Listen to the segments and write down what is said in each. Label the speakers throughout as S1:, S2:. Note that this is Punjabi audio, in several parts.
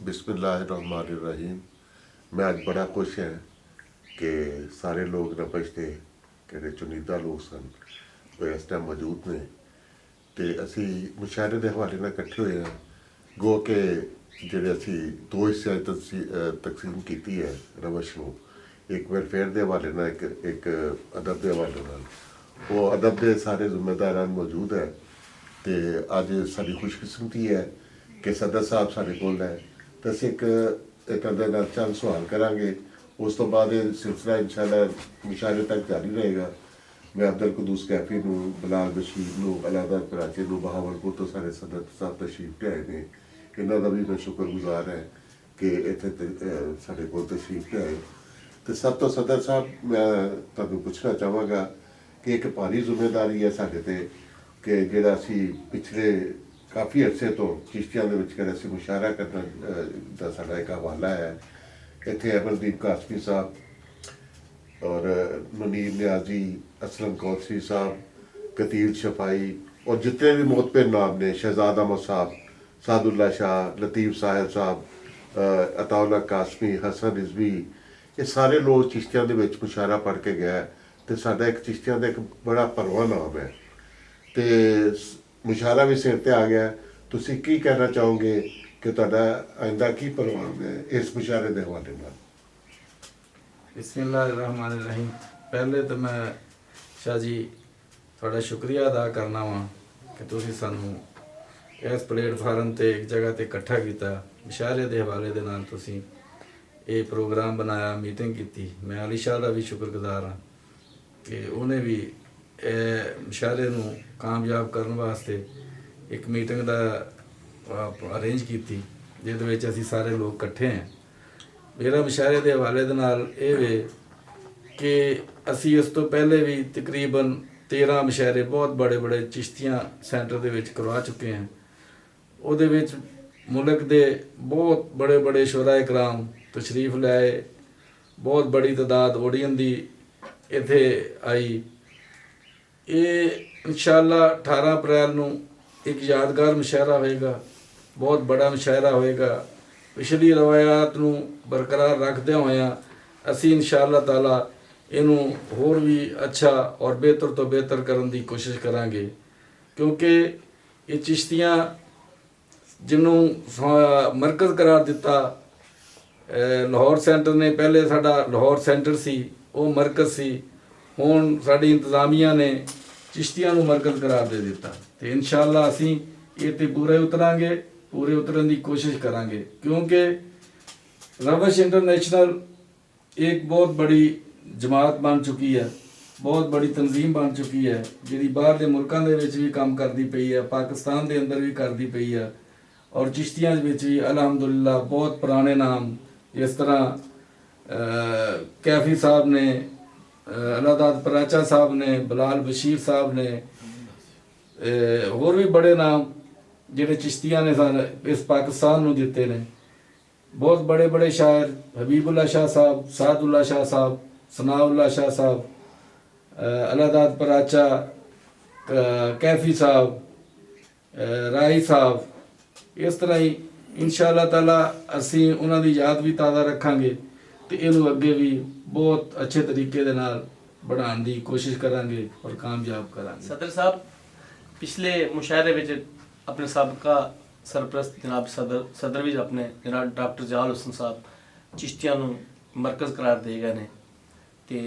S1: बिस्मिल्लाहिर्रहमानिर्रहीम। मैं अज बड़ा खुश है कि सारे लोग रबश के किहड़े चुनिंदा लोग सन वो इस टाइम मौजूद ने ते असी मुशायरे के हवाले नाल इकट्ठे होए हैं। गो के जिहड़े असी दो हिस्से तकसीम की है रबश नूं, एक वेलफेयर के हवाले नाल एक अदब के हवाले नाल। वो अदब के सारे जिम्मेदारान मौजूद है तो अज साडी खुशकिस्मती है कि सदर साहब साढ़े कोल है तो असीं एक अदर चंद सवाल करांगे। उस तो बाद ये सिलसिला इंशाअल्लाह मुशायरे तक जारी रहेगा। मैं अब्दुल कुद्दूस कैफी नूं, बिलाल बशीर नूं, अलादाद कराची नूं, बहावलपुर तो सारे सदर साहब तशरीफ लिआए ने, इन्हां दा भी मैं शुक्रगुजार है कि इत्थे साढ़े कोल तशरीफ लिआए। तो सब तो सदर साहब मैं तुहानूं पुछना चाहांगा कि एक भारी जिम्मेदारी है साडे ते कि जिहड़ा असीं पिछले काफ़ी अरसे तो चिश्तियां दे विच असीं मुशायरा करना दा साडा एक हवाला है। इत्थे अमरदीप कासमी साहब और मुनीर न्याजी, असलम कौसरी साहब, कतील शफाई और जितने भी मोतबर नाम ने, शहजाद अहमद साहब, सादुल्ला शाह, लतीफ़ साहिब साहब, अताउल्ला कासमी, हसन रिजवी, ये सारे लोग चिश्तियां दे विच मुशायरा पढ़ के गया है। तो साडा एक चिश्तियां दा एक बड़ा परवा नाम है तो मुशायरा भी सिर ते आ गया। तुसीं की कहना चाहोगे कि तुहाडा आइंदा की प्रोग्राम है इस मुशायरे के हवाले नाल?
S2: बिस्मिल्लाहिर्रहमानिर्रहीम। पहले तो मैं शाह जी थोड़ा शुक्रिया अदा करना वा कि तुसीं सानू इस प्लेटफार्म ते एक जगह ते इकट्ठा किया, मुशायरे के हवाले दे नाल तुसीं ये प्रोग्राम बनाया, मीटिंग की। मैं अली शाह का भी शुक्रगुजार हाँ कि उन्हें भी मुशायरे नूं कामयाब करने वास्ते एक मीटिंग का अरेंज की जिहदे विच असीं सारे लोग इकट्ठे हैं। मेरा मुशायरे के हवाले दे नाल ये वे कि असी इस तो पहले भी तकरीबन 13 मुशायरे बहुत बड़े बड़े चिश्तियां सेंटर दे विच करवा चुके हैं। उहदे विच मुल्क दे बहुत बड़े बड़े शुहरा कराम तशरीफ लाए, बहुत बड़ी तादाद ओडियन दी इत्थे आई। ये इंशाअल्लाह 18 अप्रैल नूं एक यादगार मुशायरा होएगा, बहुत बड़ा मुशायरा होएगा। पिछली रवायात नूं बरकरार रखदे होया असी इंशाअल्लाह ताला इनू होर भी अच्छा और बेहतर तो बेहतर करने की कोशिश करांगे, क्योंकि ये चिश्तियां जिन्हों मरकज़ करार दिता लाहौर सेंटर ने, पहले साडा लाहौर सेंटर सी वो मरकज़ सी, हुण साडी इंतजामिया ने चिश्तियां नूं मरकज़ करार दे दिता। तो इंशाअल्लाह असी ये ते पूरे उतरांगे, पूरे उतरन की कोशिश करांगे, क्योंकि रबश इंटरनेशनल एक बहुत बड़ी जमात बन चुकी है, बहुत बड़ी तंजीम बन चुकी है, जिहड़ी बाहर के मुल्कों के विच भी काम करती पई है, पाकिस्तान के अंदर भी करती पई है। और चिश्तियां विच भी अलहमदुलिल्लाह बहुत पुराने नाम जिस तरह कैफी साहब ने, अलादाद पराचा साहब ने, बिलाल बशीर साहब ने, होर भी बड़े नाम जिहड़े चिश्तियां ने सारे इस पाकिस्तान नूं दिते ने। बहुत बड़े बड़े शायर हबीबुल्ला शाह साहब, सादुल्ला शाह साहब, सनाउल्ला शाह साहब, अलादाद पराचा, कैफी साहब, राही साहब, इस तरह ही इंशाअल्लाह ताला असी उन्हां दी याद भी ताज़ा रखांगे तो इनू अगे भी बहुत अच्छे तरीके दे नाल बढ़ाने की कोशिश करांगे और कामयाब करांगे।
S3: सदर साहब, पिछले मुशायरे विच अपने सबका सरप्रस्त जनाब सदर भी अपने जनाब डॉक्टर जहाल हुसन साहब चिश्तियां नूं मरकज़ करार दे गए ने ते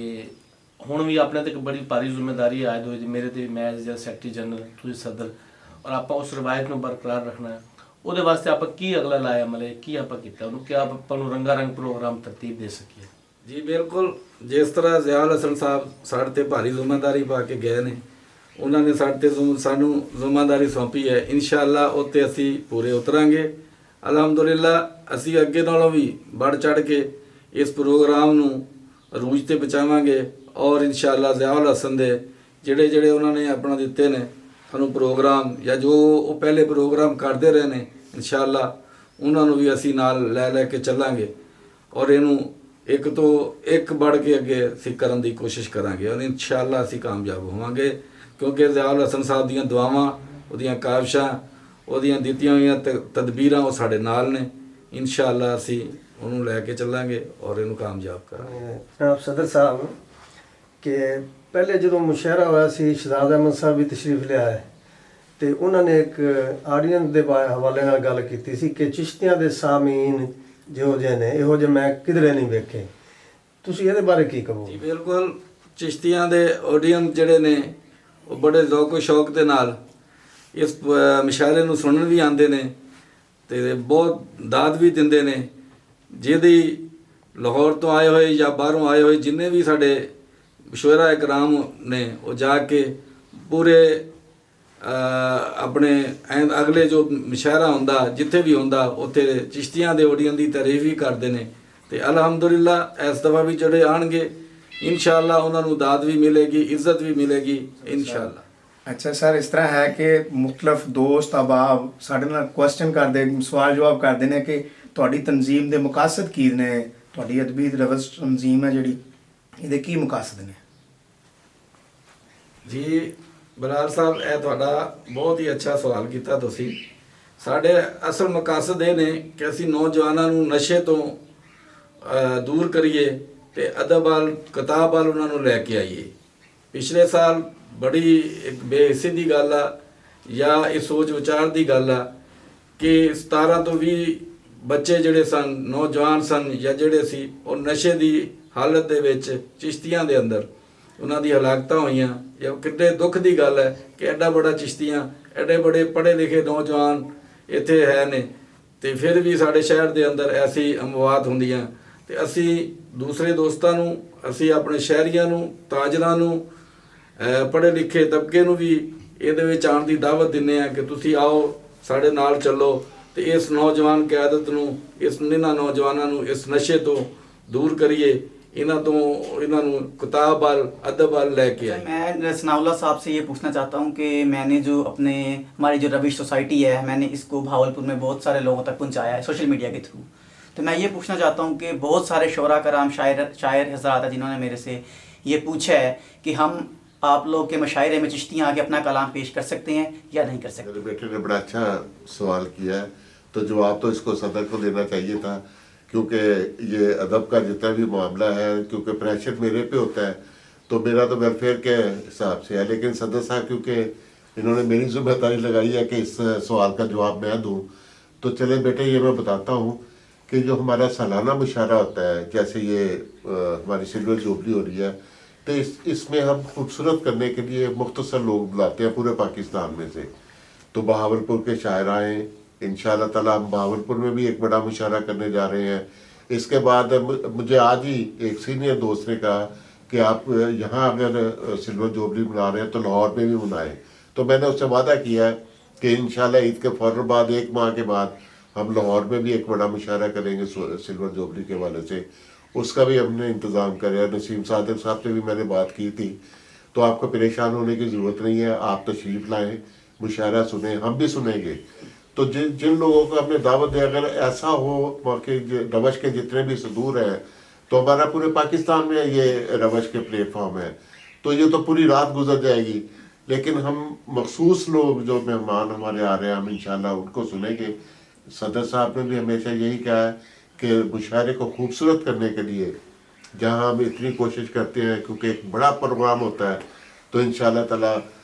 S3: हुण भी अपने ते एक बड़ी भारी जिम्मेदारी आयद होई मेरे ते मैं एज सैकटरी जनरल, तुसीं सदर, और आपां उस रवायत नूं बरकरार रखना है। ਉਹਦੇ ਵਾਸਤੇ ਆਪਾਂ ਕੀ ਅਗਲਾ ਲਾਇਆ ਮਲੇ ਕੀ ਆਪਾਂ ਕੀਤਾ ਉਹਨੂੰ ਕਿ ਆਪਾਂ ਨੂੰ ਰੰਗਾ ਰੰਗ ਪ੍ਰੋਗਰਾਮ ਤਰਤੀਬ ਦੇ ਸਕੀਏ?
S2: जी बिल्कुल, जिस तरह ज़ियाउल हसन साहब साढ़े ते भारी जिम्मेदारी पा के गए ने, उन्होंने साढ़े ते सानू जिम्मेदारी सौंपी है। इंशाअल्लाह उत्ते असी पूरे उतरांगे। अलहमदुलिल्लाह असी अगे नालों भी बढ़ चढ़ के इस प्रोग्राम नूं अरूज ते पहुँचावांगे और इंशाअल्लाह ज़ियाउल हसन दे जिहड़े जिहड़े उन्होंने अपना दिते ने सानू प्रोग्राम या जो वो पहले प्रोग्राम करते रहे ने, इंशाअल्लाह उन्होंने भी असी नाल लै के चलांगे और इनू एक तो एक बढ़ के अगे असी करन दी कोशिश करांगे और इंशाअल्लाह असी कामयाब होवांगे, क्योंकि ज़ियाउल हसन साहब दीयां दुआवां, उहदियां काविशां, उहदियां दित्तियां होईयां तदबीरां वो साडे नाल ने। ਇਨਸ਼ਾਅੱਲਾ ਅਸੀਂ ਉਹਨੂੰ ਲੈ ਕੇ ਚੱਲਾਂਗੇ ਔਰ ਇਹਨੂੰ ਕਾਮਯਾਬ ਕਰਾਂਗੇ।
S4: ਜਨਾਬ ਸਦਰ ਸਾਹਿਬ ਕਿ ਪਹਿਲੇ ਜਦੋਂ ਮੁਸ਼ਾਹਰਾ ਹੋਇਆ ਸੀ ਸ਼ਹਜ਼ਾਦ ਅਹਿਮਦ ਸਾਹਿਬ ਵੀ ਤਸ਼ਰੀਫ ਲਿਆ ਹੈ ਤੇ ਉਹਨਾਂ ਨੇ ਇੱਕ ਆਡੀਅנס ਦੇ ਹਵਾਲੇ ਨਾਲ ਗੱਲ ਕੀਤੀ ਸੀ ਕਿ ਚਿਸ਼ਤੀਆਂ ਦੇ ਸਾਮੀਨ ਜਿਹੋ ਜਿਹੇ ਨੇ ਇਹੋ ਜਿਹੇ ਮੈਂ ਕਿਧਰੇ ਨਹੀਂ ਵੇਖੇ। ਤੁਸੀਂ ਇਹਦੇ ਬਾਰੇ ਕੀ ਕਹੋ?
S2: ਜੀ ਬਿਲਕੁਲ, ਚਿਸ਼ਤੀਆਂ ਦੇ ਆਡੀਅנס ਜਿਹੜੇ ਨੇ ਉਹ ਬੜੇ ਜ਼ੌਕ ਸ਼ੌਕ ਦੇ ਨਾਲ ਇਸ ਮੁਸ਼ਾਹਰੇ ਨੂੰ ਸੁਣਨ ਵੀ ਆਉਂਦੇ ਨੇ ਤੇ ਬਹੁਤ ਦਾਦ ਵੀ ਦਿੰਦੇ ਨੇ, ਜਿਹਦੀ ਲਾਹੌਰ ਤੋਂ ਆਏ ਹੋਏ ਜਾਂ ਬਾਹਰੋਂ ਆਏ ਹੋਏ ਜਿੰਨੇ ਵੀ ਸਾਡੇ ਮੁਸ਼ਾਹਰਾ ਇਕਰਾਮ ਨੇ ਉਹ ਜਾ ਕੇ ਪੂਰੇ ਆਪਣੇ ਅਗਲੇ ਜੋ ਮੁਸ਼ਾਹਰਾ ਹੁੰਦਾ ਜਿੱਥੇ ਵੀ ਹੁੰਦਾ ਉੱਥੇ ਚਿਸ਼ਤੀਆਂ ਦੇ ਆਡੀਅנס ਦੀ ਤਾਰੀਫ ਵੀ ਕਰਦੇ ਨੇ ਤੇ ਅਲਹਮਦੁਲਿਲਾ ਇਸ ਦਫਾ ਵੀ ਜਿਹੜੇ ਆਣਗੇ ਇਨਸ਼ਾਅੱਲਾ ਉਹਨਾਂ ਨੂੰ ਦਾਦ ਵੀ ਮਿਲੇਗੀ, ਇੱਜ਼ਤ ਵੀ ਮਿਲੇਗੀ ਇਨਸ਼ਾਅੱਲਾ।
S5: ਅੱਛਾ ਸਰ, ਇਸ ਤਰ੍ਹਾਂ ਹੈ ਕਿ ਮੁਖਤਲਫ ਦੋਸਤ ਅਹਿਬਾਬ ਸਾਡੇ ਨਾਲ ਕੁਐਸਚਨ ਕਰਦੇ, ਸਵਾਲ ਜਵਾਬ ਕਰਦੇ ਨੇ ਕਿ ਤੁਹਾਡੀ ਤਨਜ਼ੀਮ ਦੇ ਮਕਾਸਦ ਕੀ ਨੇ, ਤੁਹਾਡੀ ਅਦਬੀ ਰਵਜ਼ ਤਨਜ਼ੀਮ ਹੈ ਜਿਹੜੀ, ਇਹਦੇ ਕੀ ਮਕਾਸਦ ਨੇ?
S2: ਜੀ ਬਲਾਲ ਸਾਹਿਬ, ਇਹ ਤੁਹਾਡਾ ਬਹੁਤ ਹੀ ਅੱਛਾ ਸਵਾਲ ਕੀਤਾ ਤੁਸੀਂ। ਸਾਡੇ ਅਸਲ ਮਕਾਸਦ ਇਹ ਨੇ ਕਿ ਅਸੀਂ ਨੌਜਵਾਨਾਂ ਨੂੰ ਨਸ਼ੇ ਤੋਂ ਦੂਰ ਕਰੀਏ ਤੇ ਅਦਬ ਵੱਲ, ਕਿਤਾਬ ਵੱਲ ਉਹਨਾਂ ਨੂੰ ਲੈ ਕੇ ਆਈਏ। ਪਿਛਲੇ ਸਾਲ ਬੜੀ ਇੱਕ ਬੇਹਿੱਸੀ ਦੀ ਗੱਲ ਆ ਜਾਂ ਇਹ ਸੋਚ ਵਿਚਾਰ ਦੀ ਗੱਲ ਆ ਕਿ 17 ਤੋਂ 20 ਬੱਚੇ ਜਿਹੜੇ ਸਨ, ਨੌਜਵਾਨ ਸਨ ਜਾਂ ਜਿਹੜੇ ਸੀ, ਉਹ ਨਸ਼ੇ ਦੀ ਹਾਲਤ ਦੇ ਵਿੱਚ ਚਿਸ਼ਤੀਆਂ ਦੇ ਅੰਦਰ ਉਹਨਾਂ ਦੀ ਹਲਾਕਤਾਂ ਹੋਈਆਂ। ਇਹ ਕਿੰਨੇ ਦੁੱਖ ਦੀ ਗੱਲ ਹੈ ਕਿ ਐਡਾ ਬੜਾ ਚਿਸ਼ਤੀਆਂ, ਐਡੇ ਬੜੇ ਪੜ੍ਹੇ ਲਿਖੇ ਨੌਜਵਾਨ ਇੱਥੇ ਹੈ ਨੇ ਤੇ ਫਿਰ ਵੀ ਸਾਡੇ ਸ਼ਹਿਰ ਦੇ ਅੰਦਰ ਐਸੀ ਅਮਵਾਤ ਹੁੰਦੀਆਂ। ਤੇ ਅਸੀਂ ਦੂਸਰੇ ਦੋਸਤਾਂ ਨੂੰ, ਅਸੀਂ ਆਪਣੇ ਸ਼ਹਿਰੀਆਂ ਨੂੰ, ਤਾਜਰਾਂ ਨੂੰ, ਪੜ੍ਹੇ ਲਿਖੇ ਤਬਕੇ ਨੂੰ ਵੀ ਇਹਦੇ ਵਿੱਚ ਆਉਣ ਦੀ ਦਾਵਤ ਦਿੰਦੇ ਆ ਕਿ ਤੁਸੀਂ ਆਓ, ਸਾਡੇ ਨਾਲ ਚੱਲੋ ਤੇ ਇਸ ਨੌਜਵਾਨ ਕਿਆਦਤ ਨੂੰ, ਇਹਨਾਂ ਨੌਜਵਾਨਾਂ ਨੂੰ ਇਸ ਨਸ਼ੇ ਤੋਂ ਦੂਰ ਕਰੀਏ, ਇਹਨਾਂ ਨੂੰ किताब वाल अदब वाल लेके आए।
S6: मैं सनाउल्लाह साहब से ये पूछना चाहता हूँ कि मैंने जो हमारी जो रविश सोसाइटी है, मैंने इसको भावलपुर में बहुत सारे लोगों तक पहुँचाया है सोशल मीडिया के थ्रू। तो मैं ये पूछना चाहता हूँ कि बहुत सारे शोरा कराम शायर हजरात हैं जिन्होंने मेरे से ये पूछा है कि हम आप लोग के मशायरे में चिश्तियाँ आके अपना कलाम पेश कर सकते हैं या नहीं कर सकते।
S1: मेरे बेटे ने बड़ा अच्छा सवाल किया है, तो जवाब तो इसको सदर को देना चाहिए था, क्योंकि ये अदब का जितना भी मामला है, क्योंकि प्रेशर मेरे पे होता है तो मेरा तो वेलफेयर के हिसाब से है, लेकिन सदर साहब क्योंकि इन्होंने मेरी जिम्मेदारी लगाई है कि इस सवाल का जवाब मैं दूं, तो चले बेटे ये मैं बताता हूँ कि जो हमारा सालाना मुशायरा होता है, जैसे ये हमारी सिल्वर जुबली हो रही है, तो इसमें हम खूबसूरत करने के लिए मुख्तसर लोग बुलाते हैं पूरे पाकिस्तान में से। तो बहावलपुर के शायर आए, इंशाअल्लाह ताला हम बहावलपुर में भी एक बड़ा मुशायरा करने जा रहे हैं। इसके बाद मुझे आज ही एक सीनियर दोस्त ने कहा कि आप यहाँ अगर सिल्वर जुबली मना रहे हैं तो लाहौर में भी मनाएं। तो मैंने उससे वादा किया है कि इंशाअल्लाह ईद के फ़ौरन बाद 1 माह के बाद हम लाहौर में भी एक बड़ा मुशायरा करेंगे सिल्वर जुबली के वाले से। उसका भी हमने इंतज़ाम करा। नसीम सादिक साहब से भी मैंने बात की थी, तो आपको परेशान होने की ज़रूरत नहीं है, आप तशरीफ़ लाएँ, मुशायरा सुने, हम भी सुनेंगे। तो जिन लोगों को हमने दावत दी, अगर ऐसा हो कि रवश के जितने भी सदूर हैं, तो हमारा पूरे पाकिस्तान में ये रवश के प्लेटफॉर्म है, तो ये तो पूरी रात गुजर जाएगी। लेकिन हम मखसूस लोग जो मेहमान हमारे आ रहे हैं, हम इंशाल्लाह उनको सुनेंगे। सदर साहब ने भी हमेशा यही कहा है कि मुशायरे को खूबसूरत करने के लिए जहाँ हम इतनी कोशिश करते हैं, क्योंकि एक बड़ा प्रोग्राम होता है, तो इंशाल्लाह ताला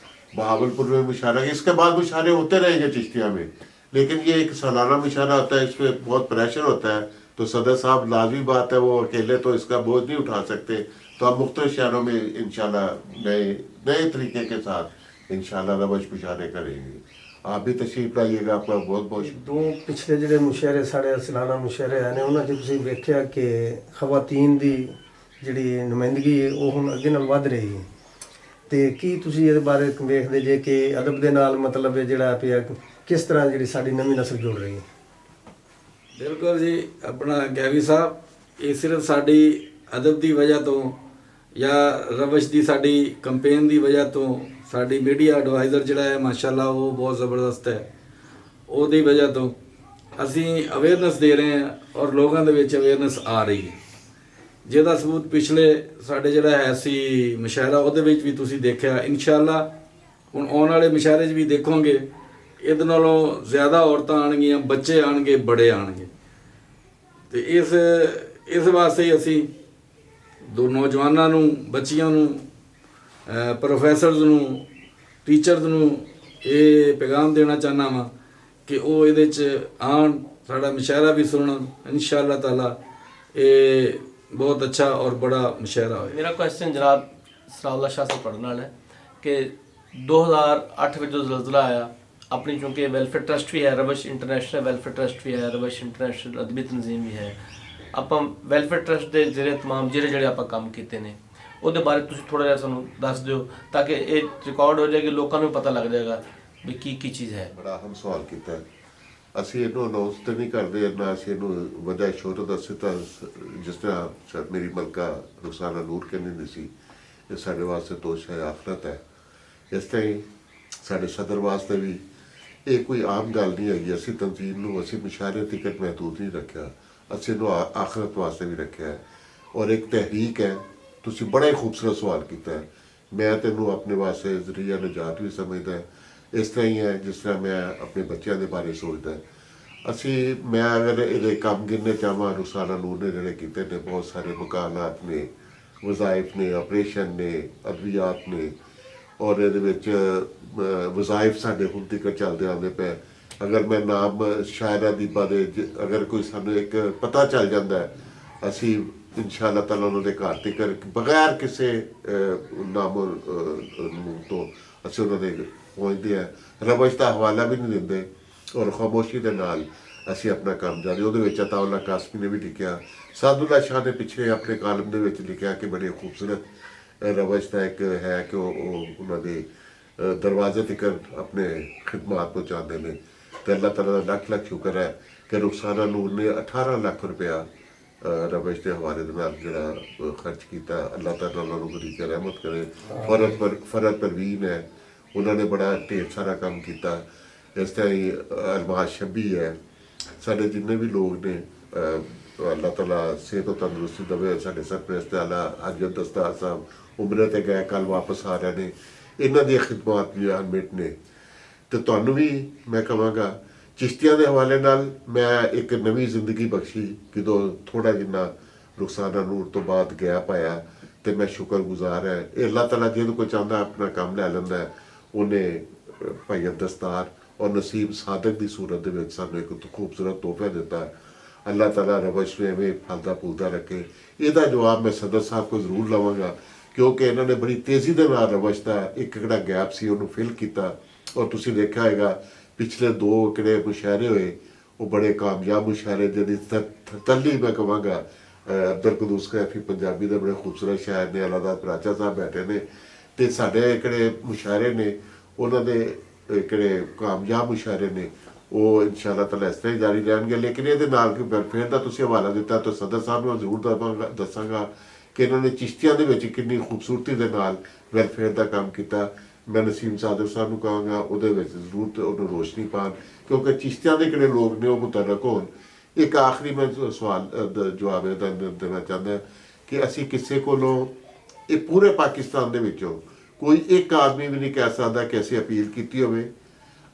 S1: बहावलपुर में मुशायरा, इसके बाद मुशायरे होते रहेंगे चिश्तिया में, लेकिन ये एक सालाना मुशायरा होता है, इस पर बहुत प्रेशर होता है। तो सदर साहब लाजमी बात है, वो अकेले तो इसका बोझ नहीं उठा सकते, तो हम मुख्तलिफ शहरों में इंशाल्लाह नए तरीके के साथ इंशाल्लाह रवश मुशायरे करेंगे। आप भी तशरीफ लाइएगा, आपका बहुत बहुत
S4: दो पिछले ਜਿਹੜੇ ਮੁਸ਼ਾਇਰੇ ਸਾਡੇ ਸਾਲਾਨਾ ਮੁਸ਼ਾਇਰੇ ਆਏ ਨੇ ਉਹਨਾਂ 'ਚ ਤੁਸੀਂ ਵੇਖਿਆ ਕਿ ਖਵਾਤੀਨ ਦੀ ਜਿਹੜੀ ਨੁਮਾਇੰਦਗੀ ਹੈ ਉਹ ਹੁਣ ਅੱਗੇ ਨਾਲ ਵੱਧ ਰਹੀ ਹੈ, ਤੇ ਕੀ ਤੁਸੀਂ ਇਹਦੇ ਬਾਰੇ ਵੇਖਦੇ ਜੇ ਕਿ ਅਦਬ ਦੇ ਨਾਲ ਮਤਲਬ ਜਿਹੜਾ ਪਿਆ ਕਿਸ ਤਰ੍ਹਾਂ ਜਿਹੜੀ ਸਾਡੀ ਨਵੀਂ ਨਸਲ ਜੁੜ ਰਹੀ ਹੈ?
S2: ਬਿਲਕੁਲ ਜੀ, ਆਪਣਾ ਗੈਵੀ ਸਾਹਿਬ, ਇਹ ਸਿਰਫ ਸਾਡੀ ਅਦਬ ਦੀ ਵਜ੍ਹਾ ਤੋਂ ਜਾਂ ਰਵਸ਼ ਦੀ ਸਾਡੀ ਕੰਪੇਨ ਦੀ ਵਜ੍ਹਾ ਤੋਂ, ਸਾਡੀ ਮੀਡੀਆ ਐਡਵਾਈਜ਼ਰ ਜਿਹੜਾ ਹੈ ਮਾਸ਼ਾਅੱਲਾ ਉਹ ਬਹੁਤ ਜ਼ਬਰਦਸਤ ਹੈ, ਉਹਦੀ ਵਜ੍ਹਾ ਤੋਂ ਅਸੀਂ ਅਵੇਅਰਨੈਸ ਦੇ ਰਹੇ ਹਾਂ ਔਰ ਲੋਕਾਂ ਦੇ ਵਿੱਚ ਅਵੇਅਰਨੈਸ ਆ ਰਹੀ ਹੈ, ਜਿਹਦਾ ਸਬੂਤ ਪਿਛਲੇ ਸਾਡੇ ਜਿਹੜਾ ਹੈ ਸੀ ਮੁਸ਼ਾਇਰਾ, ਉਹਦੇ ਵਿੱਚ ਵੀ ਤੁਸੀਂ ਦੇਖਿਆ। ਇਨਸ਼ਾਅੱਲਾ ਹੁਣ ਆਉਣ ਵਾਲੇ ਮੁਸ਼ਾਇਰੇ 'ਚ ਵੀ ਦੇਖੋਗੇ ਇਹਦੇ ਨਾਲੋਂ ਜ਼ਿਆਦਾ ਔਰਤਾਂ ਆਉਣਗੀਆਂ, ਬੱਚੇ ਆਉਣਗੇ, ਬੜੇ ਆਉਣਗੇ। ਤੇ ਇਸ ਵਾਸਤੇ ਹੀ ਅਸੀਂ ਦੋ ਨੌਜਵਾਨਾਂ ਨੂੰ, ਬੱਚਿਆਂ ਨੂੰ, ਪ੍ਰੋਫੈਸਰਸ ਨੂੰ, ਟੀਚਰਸ ਨੂੰ ਇਹ ਪੈਗਾਮ ਦੇਣਾ ਚਾਹੁੰਦਾ ਵਾਂ ਕਿ ਉਹ ਇਹਦੇ 'ਚ ਆਉਣ, ਸਾਡਾ ਮੁਸ਼ਾਇਰਾ ਵੀ ਸੁਣਨ। ਇਨਸ਼ਾ ਅੱਲਾਹ ਤਾਲਾ ਇਹ ਬਹੁਤ ਅੱਛਾ ਔਰ ਬੜਾ ਮੁਸ਼ਾਇਰਾ ਹੋਏ।
S3: मेरा क्वेश्चन जनाब सराउल्ला शाह से पढ़ने वाला है कि 2008 में जो ज़लज़ला आया, अपनी चूँकि वेलफेयर ट्रस्ट भी है, रविश इंटरनेशनल वेलफेयर ट्रस्ट भी है, रविश इंटरनेशनल अदबी तंजीम भी है। ਆਪਾਂ ਵੈਲਫੇਅਰ ਟਰਸਟ ਦੇ ਜਿਹੜੇ ਤਮਾਮ ਜਿਹੜੇ ਆਪਾਂ ਕੰਮ ਕੀਤੇ ਨੇ ਉਹਦੇ ਬਾਰੇ ਤੁਸੀਂ ਥੋੜਾ ਜਿਹਾ ਸਾਨੂੰ ਦੱਸ ਦਿਓ ਤਾਂ ਕਿ ਇਹ ਰਿਕਾਰਡ ਹੋ ਜਾਏ ਕਿ ਲੋਕਾਂ ਨੂੰ ਪਤਾ ਲੱਗ ਜਾਏਗਾ ਵੀ ਕੀ ਚੀਜ਼ ਹੈ।
S1: ਬੜਾ ਅਹਿਮ ਸਵਾਲ ਕੀਤਾ ਹੈ। ਅਸੀਂ ਇਹਨੂੰ ਅਨਾਉਂਸ ਤਾਂ ਨਹੀਂ ਕਰਦੇ, ਨਾ ਅਸੀਂ ਇਹਨੂੰ ਵਜ੍ਹਾ ਸ਼ੋਹਰਤ ਦੱਸੇ ਤਾਂ ਜਿਸ ਤਰ੍ਹਾਂ ਸ਼ਾਇਦ ਮੇਰੀ ਮਲਕਾ ਰੁਖਸਾਨਾ ਨੂਰ ਕਹਿੰਦੀ ਹੁੰਦੀ ਸੀ, ਇਹ ਸਾਡੇ ਵਾਸਤੇ ਤੋਸ਼ ਹੈ, ਆਖਰਤ ਹੈ। ਇਸ ਤਰ੍ਹਾਂ ਹੀ ਸਾਡੇ ਸਦਰ ਵਾਸਤੇ ਵੀ ਇਹ ਕੋਈ ਆਮ ਗੱਲ ਨਹੀਂ ਹੈਗੀ। ਅਸੀਂ ਤਨਜ਼ੀਮ ਨੂੰ ਅਸੀਂ ਮੁਸ਼ਾਇਰੇ ਤੱਕ ਮਹਿਦੂਦ ਨਹੀਂ ਰੱਖਿਆ, ਅਸੀਂ ਇਹਨੂੰ ਆਖਰਤ ਵਾਸਤੇ ਵੀ ਰੱਖਿਆ ਹੈ। ਔਰ ਇੱਕ ਤਹਿਰੀਕ ਹੈ। ਤੁਸੀਂ ਬੜਾ ਹੀ ਖੂਬਸੂਰਤ ਸਵਾਲ ਕੀਤਾ ਹੈ। ਮੈਂ ਤੈਨੂੰ ਆਪਣੇ ਵਾਸਤੇ ਜ਼ਰੀਆ ਨਜਾਤ ਵੀ ਸਮਝਦਾ। ਇਸ ਤਰ੍ਹਾਂ ਹੀ ਹੈ ਜਿਸ ਤਰ੍ਹਾਂ ਮੈਂ ਆਪਣੇ ਬੱਚਿਆਂ ਦੇ ਬਾਰੇ ਸੋਚਦਾ। ਮੈਂ ਅਗਰ ਇਹਦੇ ਕੰਮ ਗਿਣਨੇ ਚਾਹਾਂ, ਰੁਖਸਾਨਾ ਨੂਰ ਨੇ ਜਿਹੜੇ ਕੀਤੇ ਨੇ, ਬਹੁਤ ਸਾਰੇ ਮਕਾਨਾਤ ਨੇ, ਵਜ਼ਾਇਫ ਨੇ, ਆਪਰੇਸ਼ਨ ਨੇ, ਅਦਵਿਆਤ ਨੇ, ਔਰ ਇਹਦੇ ਵਿੱਚ ਵਜ਼ਾਇਫ ਸਾਡੇ ਹੁਣ ਤੱਕ ਚੱਲਦੇ ਆਉਂਦੇ ਪਏ। ਅਗਰ ਮੈਂ ਨਾਮ ਸ਼ਾਇਰਾਂ ਦੀ ਬਾਰੇ ਅਗਰ ਕੋਈ ਸਾਨੂੰ ਇੱਕ ਪਤਾ ਚੱਲ ਜਾਂਦਾ ਹੈ, ਅਸੀਂ ਇਨਸ਼ਾ ਅੱਲਾਹ ਤਾਲਾ ਉਹਨਾਂ ਦੇ ਘਰ ਤੱਕ ਬਗੈਰ ਕਿਸੇ ਨਾਮ ਤੋਂ ਅਸੀਂ ਉਹਨਾਂ ਦੇ ਪਹੁੰਚਦੇ ਹਾਂ। ਰਵਸ਼ ਦਾ ਹਵਾਲਾ ਵੀ ਨਹੀਂ ਦਿੰਦੇ ਔਰ ਖਾਮੋਸ਼ੀ ਦੇ ਨਾਲ ਅਸੀਂ ਆਪਣਾ ਕੰਮ ਜਾਰੀ। ਉਹਦੇ ਵਿੱਚ ਅਤਾਉੱਲਾ ਕਾਸਮੀ ਨੇ ਵੀ ਲਿਖਿਆ, ਸਾਦੁੱਲਾ ਸ਼ਾਹ ਨੇ ਪਿਛਲੇ ਆਪਣੇ ਕਾਲਮ ਦੇ ਵਿੱਚ ਲਿਖਿਆ ਕਿ ਬੜੇ ਖੂਬਸੂਰਤ ਰਵਸ਼ ਦਾ ਇੱਕ ਹੈ ਕਿ ਉਹ ਉਹਨਾਂ ਦੇ ਦਰਵਾਜ਼ੇ ਤੱਕ ਆਪਣੇ ਖਿਦਮਾਤ ਪਹੁੰਚਾਉਂਦੇ ਨੇ। ਤੇ ਅੱਲਾਹ ਤਾਲਾ ਦਾ ਲੱਖ ਲੱਖ ਸ਼ੁਕਰ ਹੈ ਕਿ ਰੁਖਸਾਨਾ ਨੂਰ ਨੇ 18 ਲੱਖ ਰੁਪਇਆ ਰਵਸ਼ ਦੇ ਹਵਾਲੇ ਦੇ ਨਾਲ ਜਿਹੜਾ ਖਰਚ ਕੀਤਾ। ਅੱਲਾਹ ਤਾਲਾ ਉਹਨਾਂ ਨੂੰ ਬੜੀ ਰਹਿਮਤ ਕਰੇ। ਫਰਦ ਪਰਵੀਨ ਹੈ, ਉਹਨਾਂ ਨੇ ਬੜਾ ਢੇਰ ਸਾਰਾ ਕੰਮ ਕੀਤਾ। ਇਸ ਤਰ੍ਹਾਂ ਹੀ ਅਲਮਾਜ਼ ਸ਼ਬੀ ਹੈ। ਸਾਡੇ ਜਿੰਨੇ ਵੀ ਲੋਕ ਨੇ ਅੱਲਾਹ ਤਾਲਾ ਸਿਹਤ och ਤੰਦਰੁਸਤੀ ਦੇਵੇ। ਸਾਡੇ ਸਰਪ੍ਰਸਤ ਆਲਾ ਹਜ਼ਰਤ ਦਸਤਾਰ ਸਾਹਿਬ ਉਮਰੇ ਤੇ ਗਏ, ਕੱਲ ਵਾਪਸ ਆ ਰਹੇ ਨੇ। ਇਹਨਾਂ ਦੀਆਂ ਖਿਦਮਤ ਵੀ ਅਨਮਿਟ ਨੇ। ਤੇ ਤੁਹਾਨੂੰ ਵੀ ਮੈਂ ਕਹਾਂਗਾ ਚਿਸ਼ਤੀਆਂ ਦੇ ਹਵਾਲੇ ਨਾਲ ਮੈਂ ਇੱਕ ਨਵੀਂ ਜ਼ਿੰਦਗੀ ਬਖਸ਼ੀ ਜਦੋਂ ਥੋੜਾ ਜਿੰਨਾ ਰੁਖਸਾਨਾ ਨੂਰ ਤੋਂ ਬਾਅਦ ਗਿਆ ਪਾਇਆ, ਤੇ ਮੈਂ ਸ਼ੁਕਰਗੁਜ਼ਾਰ ਹੈ। ਇਹ ਅੱਲਾਹ ਤਾਲਾ ਜਿਹਨੂੰ ਕੋਈ ਚਾਹੁੰਦਾ ਆਪਣਾ ਕੰਮ ਲੈ ਲੈਂਦਾ ਹੈ। ਉਹਨੇ ਭਾਈ ਦਸਤਾਰ ਔਰ ਨਸੀਬ ਸਾਦਕ ਦੀ ਸੂਰਤ ਦੇ ਵਿੱਚ ਸਾਨੂੰ ਇੱਕ ਖੂਬਸੂਰਤ ਤੋਹਫਾ ਦਿੱਤਾ। ਅੱਲਾਹ ਤਾਲਾ ਰਵਸ਼ ਨੂੰ ਐਵੇਂ ਫਲਦਾ ਫੁੱਲਦਾ ਰੱਖੇ। ਇਹਦਾ ਜਵਾਬ ਮੈਂ ਸਦਰ ਸਾਹਿਬ ਕੋਲ ਜ਼ਰੂਰ ਲਵਾਂਗਾ, ਕਿਉਂਕਿ ਇਹਨਾਂ ਨੇ ਬੜੀ ਤੇਜ਼ੀ ਦੇ ਨਾਲ ਰਵਸ਼ ਦਾ ਇੱਕ ਜਿਹੜਾ ਗੈਪ ਸੀ ਉਹਨੂੰ ਫਿਲ ਕੀਤਾ। ਔਰ ਤੁਸੀਂ ਦੇਖਿਆ ਹੋਏਗਾ ਪਿਛਲੇ 2 ਕਿਹੜੇ ਮੁਸ਼ਾਇਰੇ ਹੋਏ, ਉਹ ਬੜੇ ਕਾਮਯਾਬ ਮੁਸ਼ਾਇਰੇ, ਜਿਹਦੀ ਤੱਲੀ ਮੈਂ ਕਹਾਂਗਾ ਅਬਦੁਲ ਕੁਦੂਸ ਕੈਫੀ ਪੰਜਾਬੀ ਦੇ ਬੜੇ ਖੂਬਸੂਰਤ ਸ਼ਾਇਰ ਨੇ, ਅਲਾਦਾ ਪਰਾਚਾ ਸਾਹਿਬ ਬੈਠੇ ਨੇ। ਤੇ ਸਾਡੇ ਕਿਹੜੇ ਮੁਸ਼ਾਇਰੇ ਨੇ ਉਹਨਾਂ ਦੇ ਕਿਹੜੇ ਕਾਮਯਾਬ ਮੁਸ਼ਾਇਰੇ ਨੇ, ਉਹ ਇਨਸ਼ਾ ਅੱਲਾਹ ਤਾਲਾ ਇਸ ਤਰ੍ਹਾਂ ਹੀ ਜਾਰੀ ਰਹਿਣਗੇ। ਲੇਕਿਨ ਇਹਦੇ ਨਾਲ ਕਿ ਵੈਲਫੇਅਰ ਦਾ ਤੁਸੀਂ ਹਵਾਲਾ ਦਿੱਤਾ ਤਾਂ ਸਦਰ ਸਾਹਿਬ ਨੂੰ ਜ਼ਰੂਰ ਦੱਸਾਂਗਾ ਕਿ ਇਹਨਾਂ ਨੇ ਚਿਸ਼ਤੀਆਂ ਦੇ ਵਿੱਚ ਕਿੰਨੀ ਖੂਬਸੂਰਤੀ ਦੇ ਨਾਲ ਵੈਲਫੇਅਰ ਦਾ ਕੰਮ ਕੀਤਾ। ਮੈਂ ਨਸੀਮ ਸਾਦਰ ਸਾਹਿਬ ਨੂੰ ਕਹਾਂਗਾ ਉਹਦੇ ਵਿੱਚ ਜ਼ਰੂਰ ਉਹਨੂੰ ਰੋਸ਼ਨੀ ਪਾਉਣ, ਕਿਉਂਕਿ ਚਿਸ਼ਤੀਆਂ ਦੇ ਕਿਹੜੇ ਲੋਕ ਨੇ ਉਹ ਮੁਤਲਕ ਹੋਣ। ਇੱਕ ਆਖਰੀ ਮੈਂ ਸਵਾਲ ਜਵਾਬ ਇਹਦਾ ਦੇਣਾ ਚਾਹੁੰਦਾ ਕਿ ਅਸੀਂ ਕਿਸੇ ਕੋਲੋਂ ਇਹ ਪੂਰੇ ਪਾਕਿਸਤਾਨ ਦੇ ਵਿੱਚੋਂ ਕੋਈ ਇੱਕ ਆਦਮੀ ਵੀ ਨਹੀਂ ਕਹਿ ਸਕਦਾ ਕਿ ਅਸੀਂ ਅਪੀਲ ਕੀਤੀ ਹੋਵੇ,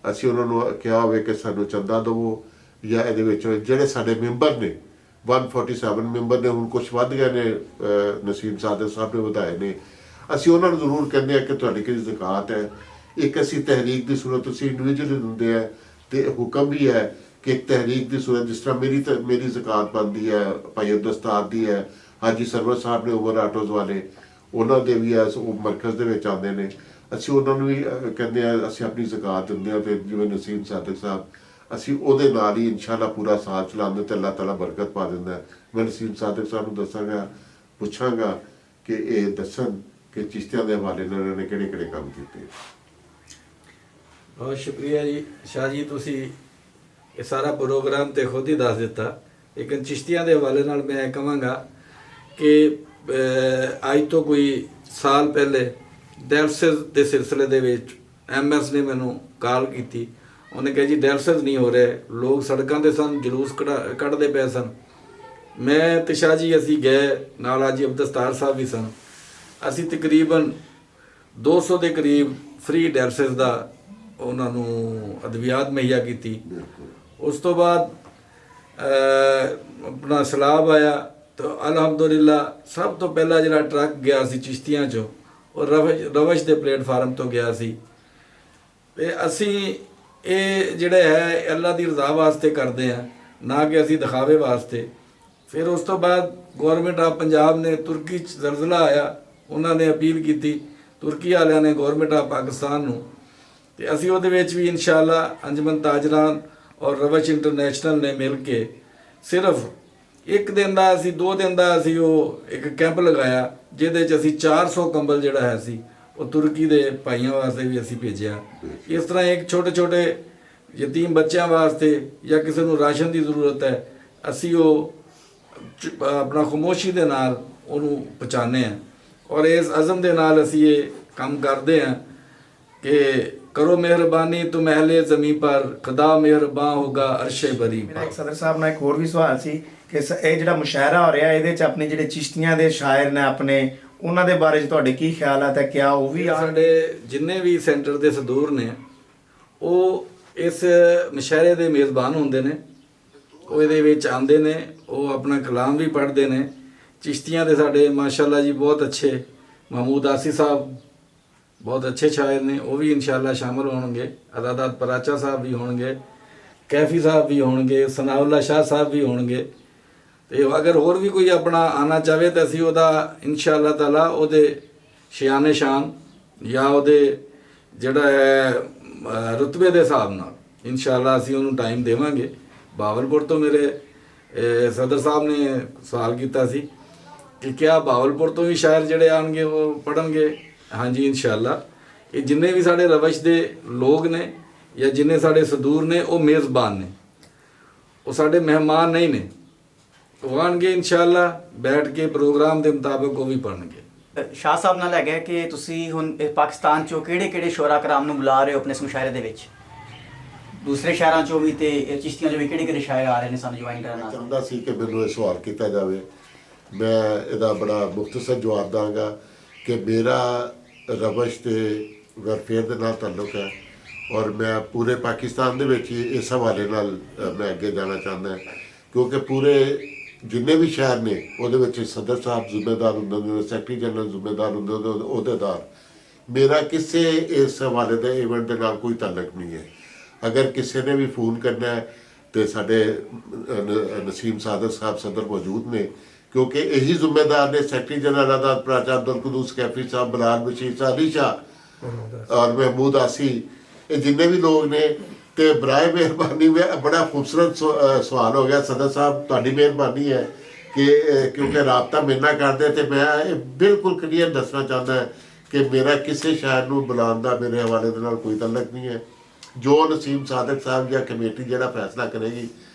S1: ਅਸੀਂ ਉਹਨਾਂ ਨੂੰ ਕਿਹਾ ਹੋਵੇ ਕਿ ਸਾਨੂੰ ਚੰਦਾ ਦੇਵੋ, ਜਾਂ ਇਹਦੇ ਵਿੱਚ ਜਿਹੜੇ ਸਾਡੇ ਮੈਂਬਰ ਨੇ 147 ਮੈਂਬਰ ਨੇ, ਹੁਣ ਕੁਛ ਵੱਧ ਗਏ ਨੇ, ਨਸੀਮ ਸਾਦਰ ਸਾਹਿਬ ਨੇ ਵਧਾਏ ਨੇ। ਅਸੀਂ ਉਹਨਾਂ ਨੂੰ ਜ਼ਰੂਰ ਕਹਿੰਦੇ ਹਾਂ ਕਿ ਤੁਹਾਡੀ ਕਿਹੜੀ ਜ਼ਕਾਤ ਹੈ। ਇੱਕ ਅਸੀਂ ਤਹਿਰੀਕ ਦੀ ਸੂਰਤ ਤੁਸੀਂ ਇੰਡੀਵਿਜੂਅਲ ਦਿੰਦੇ ਆ, ਤੇ ਹੁਕਮ ਵੀ ਹੈ ਕਿ ਇੱਕ ਤਹਿਰੀਕ ਦੀ ਸੂਰਤ ਜਿਸ ਤਰ੍ਹਾਂ ਮੇਰੀ ਜ਼ਕਾਤ ਬਣਦੀ ਹੈ, ਭਾਈ ਦਸਤਾਰ ਦੀ ਹੈ, ਹਾਜੀ ਸਰਵਰ ਸਾਹਿਬ ਨੇ ਓਵਰ ਆਟੋਜ਼ ਵਾਲੇ, ਉਹਨਾਂ ਦੇ ਵੀ ਉਹ ਮਰਕਜ਼ ਦੇ ਵਿੱਚ ਆਉਂਦੇ ਨੇ। ਅਸੀਂ ਉਹਨਾਂ ਨੂੰ ਵੀ ਕਹਿੰਦੇ ਹਾਂ ਅਸੀਂ ਆਪਣੀ ਜ਼ਕਾਤ ਦਿੰਦੇ ਹਾਂ। ਤੇ ਜਿਵੇਂ ਨਸੀਮ ਸਾਦਕ ਸਾਹਿਬ, ਅਸੀਂ ਉਹਦੇ ਨਾਲ ਹੀ ਇਨਸ਼ਾਅੱਲਾ ਪੂਰਾ ਸਾਲ ਚਲਾਉਂਦੇ ਤੇ ਅੱਲਾਹ ਤਾਲਾ ਬਰਕਤ ਪਾ ਦਿੰਦਾ। ਮੈਂ ਨਸੀਮ ਸਾਦਕ ਸਾਹਿਬ ਨੂੰ ਦੱਸਾਂਗਾ, ਪੁੱਛਾਂਗਾ ਕਿ ਇਹ ਦੱਸਣ ਕਿ ਚਿਸ਼ਤੀਆਂ ਦੇ ਹਵਾਲੇ ਨਾਲ ਇਹਨਾਂ ਨੇ ਕਿਹੜੇ ਕਿਹੜੇ ਕੰਮ ਕੀਤੇ।
S2: ਬਹੁਤ ਸ਼ੁਕਰੀਆ ਜੀ ਸ਼ਾਹ ਜੀ, ਤੁਸੀਂ ਇਹ ਸਾਰਾ ਪ੍ਰੋਗਰਾਮ ਤੇ ਖੁਦ ਹੀ ਦੱਸ ਦਿੱਤਾ। ਲੇਕਿਨ ਚਿਸ਼ਤੀਆਂ ਦੇ ਹਵਾਲੇ ਨਾਲ ਮੈਂ ਕਹਾਂਗਾ ਕਿ ਅੱਜ ਤੋਂ ਕੋਈ ਸਾਲ ਪਹਿਲੇ ਡਾਇਲਸਿਸ ਦੇ ਸਿਲਸਿਲੇ ਦੇ ਵਿੱਚ MS ਨੇ ਮੈਨੂੰ ਕਾਲ ਕੀਤੀ। ਉਹਨੇ ਕਿਹਾ ਜੀ ਡਾਇਲਸਿਸ ਨਹੀਂ ਹੋ ਰਹੇ, ਲੋਕ ਸੜਕਾਂ 'ਤੇ ਸਨ, ਜਲੂਸ ਕੱਢਦੇ ਪਏ ਸਨ। ਮੈਂ ਤੇ ਸ਼ਾਹ ਜੀ ਅਸੀਂ ਗਏ, ਨਾਲ ਹਾਜੀ ਅਬਦਸਤਾਰ ਸਾਹਿਬ ਵੀ ਸਨ। ਅਸੀਂ ਤਕਰੀਬਨ 200 ਦੇ ਕਰੀਬ ਫ੍ਰੀ ਡਾਇਲਸਿਸ ਦਾ ਉਹਨਾਂ ਨੂੰ ਅਦਵਿਆਤ ਮੁਹੱਈਆ ਕੀਤੀ। ਉਸ ਤੋਂ ਬਾਅਦ ਆਪਣਾ ਸਲਾਬ ਆਇਆ ਤਾਂ ਅਲਹਮਦੁਲਿਲਾ ਸਭ ਤੋਂ ਪਹਿਲਾਂ ਜਿਹੜਾ ਟਰੱਕ ਗਿਆ ਸੀ ਚਿਸ਼ਤੀਆਂ 'ਚੋਂ ਉਹ ਰਵਸ਼ ਦੇ ਪਲੇਟਫਾਰਮ ਤੋਂ ਗਿਆ ਸੀ। ਤੇ ਅਸੀਂ ਇਹ ਜਿਹੜਾ ਹੈ ਅੱਲਾ ਦੀ ਰਜ਼ਾ ਵਾਸਤੇ ਕਰਦੇ ਹਾਂ, ਨਾ ਕਿ ਅਸੀਂ ਦਿਖਾਵੇ ਵਾਸਤੇ। ਫਿਰ ਉਸ ਤੋਂ ਬਾਅਦ ਗਵਰਨਮੈਂਟ ਆਫ ਪੰਜਾਬ ਨੇ ਤੁਰਕੀ 'ਚ ਜ਼ਲਜ਼ਲਾ ਆਇਆ, ਉਹਨਾਂ ਨੇ ਅਪੀਲ ਕੀਤੀ ਤੁਰਕੀ ਵਾਲਿਆਂ ਨੇ ਗਵਰਨਮੈਂਟ ਆਫ ਪਾਕਿਸਤਾਨ ਨੂੰ, ਤੇ ਅਸੀਂ ਉਹਦੇ ਵਿੱਚ ਵੀ ਇਨਸ਼ਾਅੱਲਾ ਅੰਜਮਨ ਤਾਜਰਾਨ ਔਰ ਰਵਸ਼ ਇੰਟਰਨੈਸ਼ਨਲ ਨੇ ਮਿਲ ਕੇ ਸਿਰਫ 1 ਦਿਨ ਦਾ ਅਸੀਂ 2 ਦਿਨ ਦਾ ਅਸੀਂ ਉਹ ਇੱਕ ਕੈਂਪ ਲਗਾਇਆ, ਜਿਹਦੇ 'ਚ ਅਸੀਂ 400 ਕੰਬਲ ਜਿਹੜਾ ਹੈ ਸੀ ਉਹ ਤੁਰਕੀ ਦੇ ਭਾਈਆਂ ਵਾਸਤੇ ਵੀ ਅਸੀਂ ਭੇਜਿਆ। ਇਸ ਤਰ੍ਹਾਂ ਇੱਕ ਛੋਟੇ ਛੋਟੇ ਯਤੀਮ ਬੱਚਿਆਂ ਵਾਸਤੇ ਜਾਂ ਕਿਸੇ ਨੂੰ ਰਾਸ਼ਨ ਦੀ ਜ਼ਰੂਰਤ ਹੈ, ਅਸੀਂ ਉਹ ਆਪਣਾ ਖਾਮੋਸ਼ੀ ਦੇ ਨਾਲ ਉਹਨੂੰ ਪਹੁੰਚਾਉਂਦੇ ਹਾਂ। ਔਰ ਇਸ ਅਜ਼ਮ ਦੇ ਨਾਲ ਅਸੀਂ ਇਹ ਕੰਮ ਕਰਦੇ ਹਾਂ ਕਿ ਕਰੋ ਮਿਹਰਬਾਨੀ ਤੁਮ ਅਹਲੇ ਜ਼ਮੀਨ ਪਰ, ਖੁਦਾ ਮਿਹਰਬਾਨ ਹੋਗਾ ਅਰਸ਼ੇ ਬਰੀ
S5: ਮੇਰਾ
S2: ਪਰ।
S5: ਇੱਕ ਸਦਰ ਸਾਹਿਬ ਨਾਲ ਇੱਕ ਹੋਰ ਵੀ ਸਵਾਲ ਸੀ ਕਿ ਇਹ ਜਿਹੜਾ ਮੁਸ਼ਾਇਰਾ ਹੋ ਰਿਹਾ ਇਹਦੇ ਚ ਆਪਣੇ ਜਿਹੜੇ ਚਿਸ਼ਤੀਆਂ ਦੇ ਸ਼ਾਇਰ ਨੇ ਆਪਣੇ, ਉਹਨਾਂ ਦੇ ਬਾਰੇ 'ਚ ਤੁਹਾਡੇ ਕੀ ਖਿਆਲਾਤ ਹੈ? ਕਿਆ ਉਹ ਵੀ
S2: ਸਾਡੇ ਜਿੰਨੇ ਵੀ ਸੈਂਟਰ ਦੇ ਸਦੂਰ ਨੇ ਉਹ ਇਸ ਮੁਸ਼ਾਇਰੇ ਦੇ ਮੇਜ਼ਬਾਨ ਹੁੰਦੇ ਨੇ, ਉਹ ਇਹਦੇ ਵਿੱਚ ਆਉਂਦੇ ਨੇ, ਉਹ ਆਪਣਾ ਕਲਾਮ ਵੀ ਪੜ੍ਹਦੇ ਨੇ। ਚਿਸ਼ਤੀਆਂ ਦੇ ਸਾਡੇ ਮਾਸ਼ਾਅੱਲਾ ਜੀ ਬਹੁਤ ਅੱਛੇ ਮਹਿਮੂਦ ਆਸੀ ਸਾਹਿਬ ਬਹੁਤ ਅੱਛੇ ਸ਼ਾਇਰ ਨੇ, ਉਹ ਵੀ ਇਨਸ਼ਾਅੱਲਾ ਸ਼ਾਮਲ ਹੋਣਗੇ। ਅਦਾਦਾਤ ਪਰਾਚਾ ਸਾਹਿਬ ਵੀ ਹੋਣਗੇ, ਕੈਫੀ ਸਾਹਿਬ ਵੀ ਹੋਣਗੇ, ਸਨਾਉल्ला शाह ਸਾਹਿਬ ਵੀ ਹੋਣਗੇ। ਤੇ ਅਗਰ ਹੋਰ ਵੀ ਕੋਈ ਆਪਣਾ ਆਉਣਾ ਚਾਹਵੇ ਤਾਂ ਅਸੀਂ ਉਹਦਾ ਇਨਸ਼ਾਅੱਲਾ ਤਾਲਾ ਉਹਦੇ ਸ਼ਾਨ ਸ਼ਾਨ ਜਾਂ ਉਹਦੇ ਜਿਹੜਾ ਹੈ ਰੁਤਬੇ ਦੇ ਹਿਸਾਬ ਨਾਲ ਇਨਸ਼ਾਅੱਲਾ ਅਸੀਂ ਉਹਨੂੰ ਟਾਈਮ ਦੇਵਾਂਗੇ। ਬਾਵਲਪੁਰ ਤੋਂ ਮੇਰੇ ਸਦਰ ਸਾਹਿਬ ਨੇ ਸਵਾਲ ਕੀਤਾ ਸੀ ਕਿ ਕਿਆ ਬਾਵਲਪੁਰ ਤੋਂ ਵੀ ਸ਼ਾਇਰ ਜਿਹੜੇ ਆਣਗੇ ਉਹ ਪੜ੍ਹਨਗੇ? ਹਾਂਜੀ ਇਨਸ਼ਾਅੱਲਾ। ਇਹ ਜਿੰਨੇ ਵੀ ਸਾਡੇ ਰਵਸ਼ ਦੇ ਲੋਕ ਨੇ ਜਾਂ ਜਿੰਨੇ ਸਾਡੇ ਸਦੂਰ ਨੇ ਉਹ ਮੇਜ਼ਬਾਨ ਨੇ, ਉਹ ਸਾਡੇ ਮਹਿਮਾਨ ਨਹੀਂ ਨੇ। ਉਹ ਆਣਗੇ ਇਨਸ਼ਾਅੱਲਾ, ਬੈਠ ਕੇ ਪ੍ਰੋਗਰਾਮ ਦੇ ਮੁਤਾਬਕ ਉਹ ਵੀ ਪੜ੍ਹਨਗੇ।
S6: ਸ਼ਾਹ ਸਾਹਿਬ ਨਾਲ ਹੈਗਾ ਕਿ ਤੁਸੀਂ ਹੁਣ ਪਾਕਿਸਤਾਨ ਚੋਂ ਕਿਹੜੇ ਸ਼ੋਰਾ ਕਰਾਮ ਨੂੰ ਬੁਲਾ ਰਹੇ ਹੋ ਆਪਣੇ ਇਸ ਮੁਸ਼ਾਇਰੇ ਦੇ ਵਿੱਚ? ਦੂਸਰੇ ਸ਼ਹਿਰਾਂ ਚੋਂ ਵੀ ਤੇ ਚਿਸ਼ਤੀਆਂ ਚੋਂ ਵੀ ਕਿਹੜੇ ਸ਼ਾਇਰ ਆ ਰਹੇ ਨੇ ਸਾਨੂੰ ਜੁਆਇਨ ਕਰਨ ਵਾਸਤੇ?
S1: ਚਾਹੁੰਦਾ ਸੀ ਕਿ ਮੈਨੂੰ ਇਹ ਸਵਾਲ ਕੀਤਾ ਜਾਵੇ, ਮੈਂ ਇਹਦਾ ਬੜਾ ਮੁਖਤਸਰ ਜਵਾਬ ਦਾਂਗਾ ਕਿ ਮੇਰਾ ਰਵਸ਼ ਤੇ ਵੈਲਫੇਅਰ ਦੇ ਨਾਲ ਤਾਲੁਕ ਹੈ ਔਰ ਮੈਂ ਪੂਰੇ ਪਾਕਿਸਤਾਨ ਦੇ ਵਿੱਚ ਹੀ ਇਸ ਹਵਾਲੇ ਨਾਲ ਮੈਂ ਅੱਗੇ ਜਾਣਾ ਚਾਹੁੰਦਾ, ਕਿਉਂਕਿ ਪੂਰੇ ਜਿੰਨੇ ਵੀ ਸ਼ਹਿਰ ਨੇ ਉਹਦੇ ਵਿੱਚ ਸਦਰ ਸਾਹਿਬ ਜ਼ਿੰਮੇਦਾਰ ਹੁੰਦੇ ਨੇ, ਸੈਕਟਰੀ ਜਨਰਲ ਜ਼ਿੰਮੇਦਾਰ ਹੁੰਦੇ ਉਹਦੇ ਅਹੁਦੇਦਾਰ। ਮੇਰਾ ਕਿਸੇ ਇਸ ਹਵਾਲੇ ਦੇ ਇਵੈਂਟ ਦੇ ਨਾਲ ਕੋਈ ਤਾਲੁਕ ਨਹੀਂ ਹੈ। ਅਗਰ ਕਿਸੇ ਨੇ ਵੀ ਫੋਨ ਕਰਨਾ ਹੈ ਤੇ ਸਾਡੇ ਨਸੀਮ ਸਾਦਕ ਸਾਹਿਬ ਸਦਰ ਮੌਜੂਦ ਨੇ, ਕਿਉਂਕਿ ਇਹੀ ਜ਼ਿੰਮੇਦਾਰ ਨੇ। ਸੈਕਟਰੀ ਜਨਰਲ ਆਜ਼ਾਦ ਪਰਾਚਾ ਅਬਦੁਲ ਕੁਦੂਸ ਕੈਫੀ ਸਾਹਿਬ, ਬਲਾਲ ਬਸ਼ੀਰ ਸਾਹਿਬ, ਅਲੀ ਸ਼ਾਹ ਔਰ ਮਹਿਮੂਦ ਆਸੀ, ਇਹ ਜਿੰਨੇ ਵੀ ਲੋਕ ਨੇ। ਤੇ ਬਰਾਏ ਮਿਹਰਬਾਨੀ ਬੜਾ ਖੂਬਸੂਰਤ ਸਵਾਲ ਹੋ ਗਿਆ ਸਦਰ ਸਾਹਿਬ, ਤੁਹਾਡੀ ਮਿਹਰਬਾਨੀ ਹੈ ਕਿ ਕਿਉਂਕਿ ਰਾਬਤਾ ਮੇਰੇ ਨਾਲ ਕਰਦੇ ਤੇ ਮੈਂ ਇਹ ਬਿਲਕੁਲ ਕਲੀਅਰ ਦੱਸਣਾ ਚਾਹੁੰਦਾ ਕਿ ਮੇਰਾ ਕਿਸੇ ਸ਼ਾਇਰ ਨੂੰ ਬੁਲਾਉਣ ਦਾ ਮੇਰੇ ਹਵਾਲੇ ਦੇ ਨਾਲ ਕੋਈ ਤਾਲੁਕ ਨਹੀਂ ਹੈ। ਜੋ ਨਸੀਮ ਸਾਦਕ ਸਾਹਿਬ ਜਾਂ ਕਮੇਟੀ ਜਿਹੜਾ ਫੈਸਲਾ ਕਰੇਗੀ,